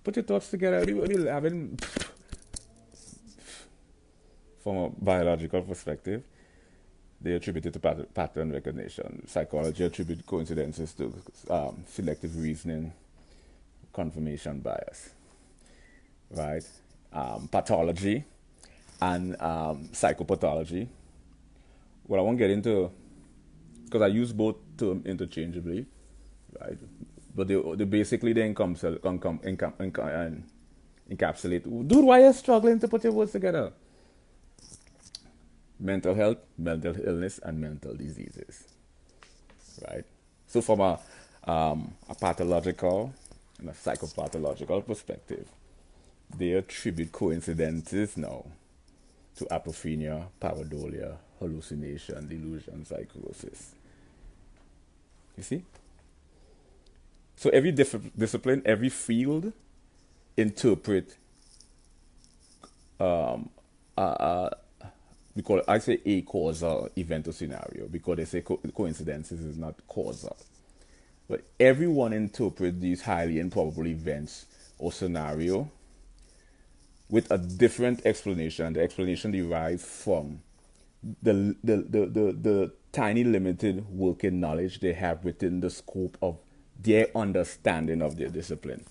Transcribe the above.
Put your thoughts together. We'll have it from a biological perspective. They attribute it to pattern recognition. Psychology attribute coincidences to selective reasoning, confirmation bias, right? Pathology and psychopathology. What I won't get into, because I use both terms interchangeably, right? But they basically they encapsulate. Dude, why are you struggling to put your words together? Mental health, mental illness, and mental diseases, right? So from a pathological and a psychopathological perspective, they attribute coincidences now to apophenia, pareidolia, hallucination, delusion, psychosis. You see? So every discipline, every field interpret we call it, I say a causal event or scenario because they say coincidences is not causal. But everyone interprets these highly improbable events or scenario with a different explanation. The explanation derives from the tiny limited working knowledge they have within the scope of their understanding of their discipline.